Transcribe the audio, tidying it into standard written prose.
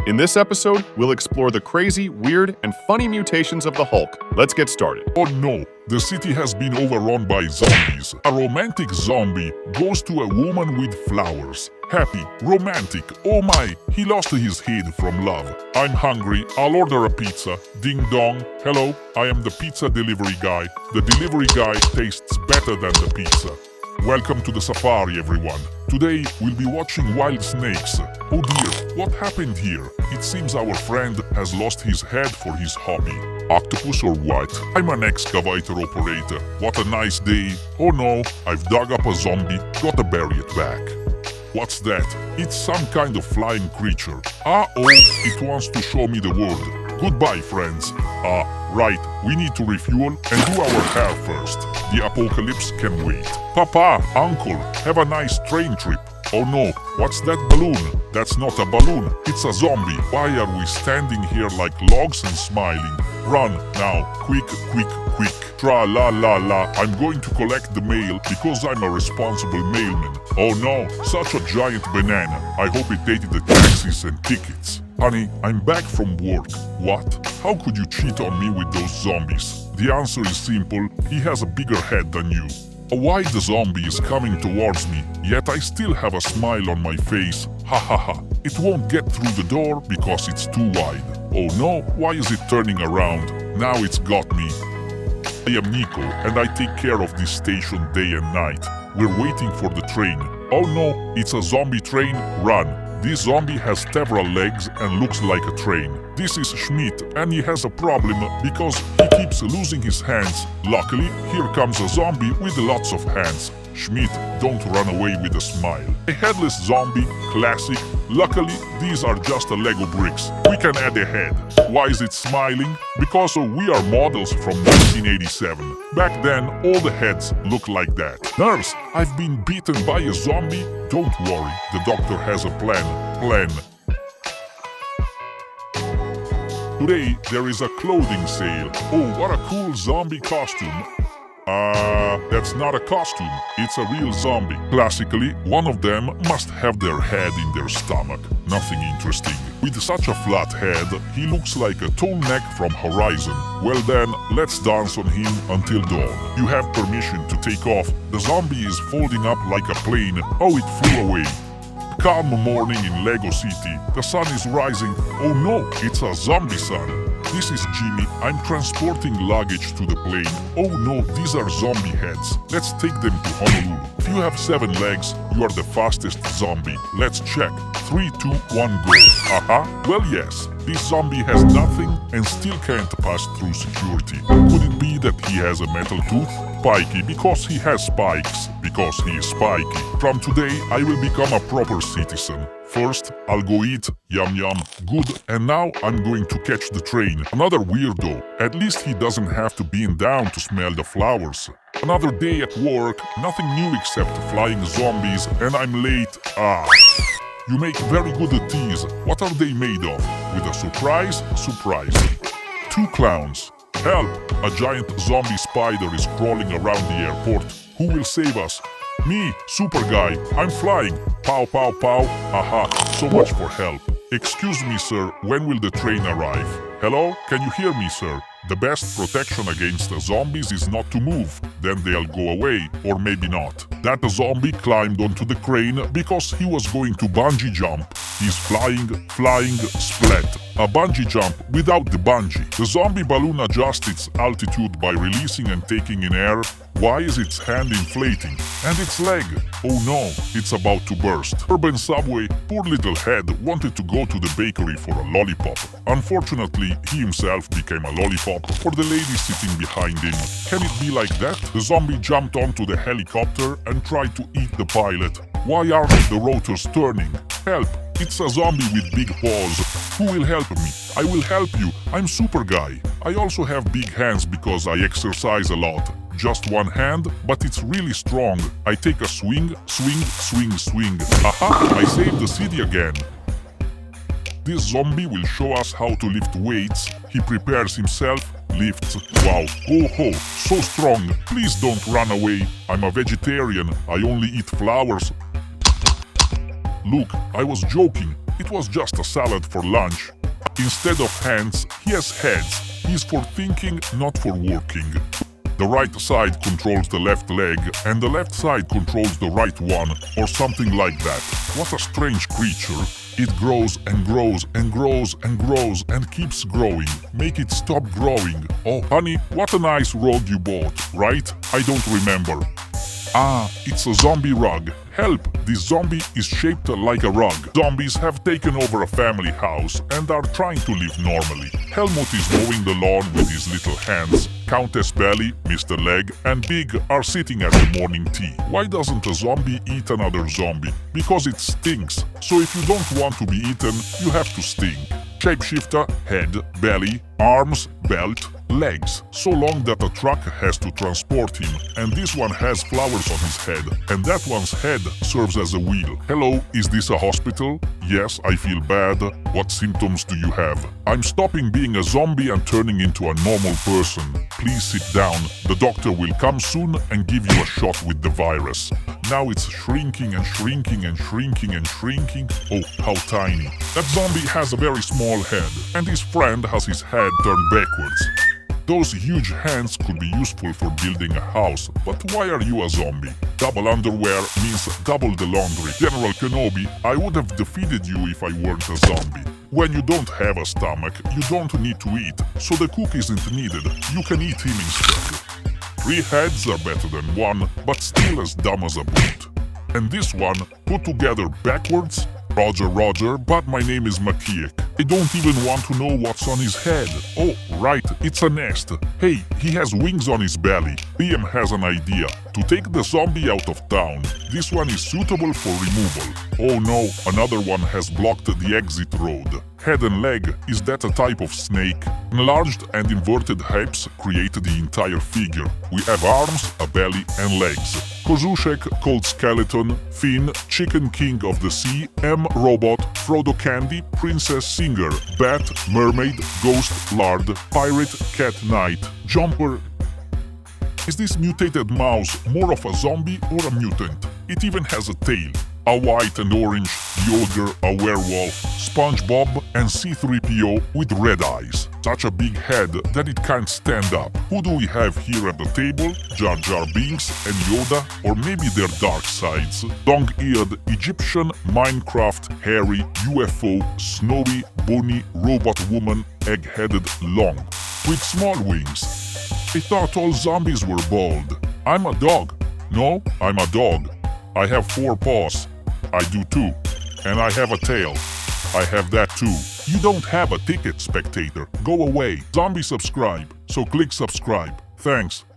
In this episode, we'll explore the crazy, weird, and funny mutations of the Hulk. Let's get started. Oh no, the city has been overrun by zombies. A romantic zombie goes to a woman with flowers. Happy, romantic, oh my, he lost his head from love. I'm hungry, I'll order a pizza. Ding dong, hello, I am the pizza delivery guy. The delivery guy tastes better than the pizza. Welcome to the safari, everyone. Today, we'll be watching wild snakes. Oh dear, what happened here? It seems our friend has lost his head for his hobby. Octopus or what? I'm an excavator operator. What a nice day. Oh no, I've dug up a zombie, gotta bury it back. What's that? It's some kind of flying creature. Uh-oh, it wants to show me the world. Goodbye, friends. Right, we need to refuel and do our hair first. The apocalypse can wait. Papa, uncle, have a nice train trip. Oh no, what's that balloon? That's not a balloon, it's a zombie. Why are we standing here like logs and smiling? Run, now, quick, quick, quick. Tra-la-la-la, I'm going to collect the mail because I'm a responsible mailman. Oh no, such a giant banana. I hope it dated the taxis and tickets. Honey, I'm back from work. What? How could you cheat on me with those zombies? The answer is simple, he has a bigger head than you. A white zombie is coming towards me, yet I still have a smile on my face. Ha ha ha. It won't get through the door because it's too wide. Oh no, why is it turning around? Now it's got me. I am Nico, and I take care of this station day and night. We're waiting for the train. Oh no, it's a zombie train, run. This zombie has several legs and looks like a train. This is Schmidt, and he has a problem because he keeps losing his hands. Luckily, here comes a zombie with lots of hands. Schmidt, don't run away with a smile. A headless zombie, classic. Luckily, these are just Lego bricks. We can add a head. Why is it smiling? Because we are models from 1987. Back then, all the heads looked like that. Nurse, I've been bitten by a zombie. Don't worry, the doctor has a plan. Today, there is a clothing sale. Oh, what a cool zombie costume. That's not a costume, it's a real zombie. Classically, one of them must have their head in their stomach. Nothing interesting. With such a flat head, he looks like a tall neck from Horizon. Well then, let's dance on him until dawn. You have permission to take off. The zombie is folding up like a plane. Oh, it flew away. Calm morning in Lego City. The sun is rising. Oh no, it's a zombie sun. This is Jimmy. I'm transporting luggage to the plane. Oh no, these are zombie heads. Let's take them to Honolulu. If you have 7 legs, you are the fastest zombie. Let's check. 3, 2, 1, go. Well yes, this zombie has nothing and still can't pass through security. Could it be that he has a metal tooth? Spiky because he has spikes. Because he is spiky. From today, I will become a proper citizen. First, I'll go eat, yum yum, good, and now I'm going to catch the train. Another weirdo, at least he doesn't have to bend down to smell the flowers. Another day at work, nothing new except flying zombies, and I'm late. You make very good teas. What are they made of? With a surprise? 2 clowns. Help! A giant zombie spider is crawling around the airport. Who will save us? Me, super guy, I'm flying. Pow, pow, pow. Aha, so much for help. Excuse me, sir, when will the train arrive? Hello, can you hear me, sir? The best protection against zombies is not to move. Then they'll go away, or maybe not. That zombie climbed onto the crane because he was going to bungee jump. He's flying, splat. A bungee jump without the bungee. The zombie balloon adjusts its altitude by releasing and taking in air. Why is its hand inflating? And its leg? Oh no, it's about to burst. Urban Subway, poor little head, wanted to go to the bakery for a lollipop. Unfortunately, he himself became a lollipop for the lady sitting behind him. Can it be like that? The zombie jumped onto the helicopter and tried to eat the pilot. Why aren't the rotors turning? Help! It's a zombie with big paws. Who will help me? I will help you. I'm super guy. I also have big hands because I exercise a lot. Just one hand, but it's really strong. I take a swing. Aha! I saved the city again. This zombie will show us how to lift weights. He prepares himself, lifts. Wow, ho, so strong. Please don't run away. I'm a vegetarian. I only eat flowers. Look, I was joking. It was just a salad for lunch. Instead of hands, he has heads. He's for thinking, not for working. The right side controls the left leg, and the left side controls the right one, or something like that. What a strange creature. It grows and grows and grows and grows and keeps growing. Make it stop growing. Oh, honey, what a nice rug you bought, right? I don't remember. Ah, it's a zombie rug. Help! This zombie is shaped like a rug. Zombies have taken over a family house and are trying to live normally. Helmut is mowing the lawn with his little hands. Countess Belly, Mr. Leg, and Big are sitting at the morning tea. Why doesn't a zombie eat another zombie? Because it stinks. So if you don't want to be eaten, you have to stink. Shapeshifter, head, belly, arms, belt, legs, so long that a truck has to transport him, and this one has flowers on his head, and that one's head serves as a wheel. Hello, is this a hospital? Yes, I feel bad. What symptoms do you have? I'm stopping being a zombie and turning into a normal person. Please sit down. The doctor will come soon and give you a shot with the virus. Now it's shrinking and shrinking and shrinking and shrinking. Oh, how tiny. That zombie has a very small head, and his friend has his head turned backwards. Those huge hands could be useful for building a house, but why are you a zombie? Double underwear means double the laundry. General Kenobi, I would have defeated you if I weren't a zombie. When you don't have a stomach, you don't need to eat, so the cook isn't needed. You can eat him instead. 3 heads are better than 1, but still as dumb as a boot. And this one, put together backwards? Roger, Roger, but my name is Makiek. I don't even want to know what's on his head. Oh, right, it's a nest. Hey, he has wings on his belly. Liam has an idea. To take the zombie out of town. This one is suitable for removal. Oh no, another one has blocked the exit road. Head and leg, is that a type of snake? Enlarged and inverted hips create the entire figure. We have arms, a belly and legs. Kozushek, Cold Skeleton, Finn, Chicken King of the Sea, M Robot, Frodo Candy, Princess Singer, Bat, Mermaid, Ghost, Lard, Pirate, Cat Knight, Jumper. Is this mutated mouse more of a zombie or a mutant? It even has a tail. A white and orange, the ogre, a werewolf, SpongeBob, and C-3PO with red eyes. Such a big head that it can't stand up. Who do we have here at the table? Jar Jar Binks and Yoda, or maybe their dark sides? Long-eared Egyptian, Minecraft, hairy, UFO, snowy, bunny, robot woman, egg-headed, long, with small wings. I thought all zombies were bald. I'm a dog. No, I'm a dog. I have 4 paws. I do too. And I have a tail. I have that too. You don't have a ticket, spectator. Go away. Zombie subscribe. So click subscribe. Thanks.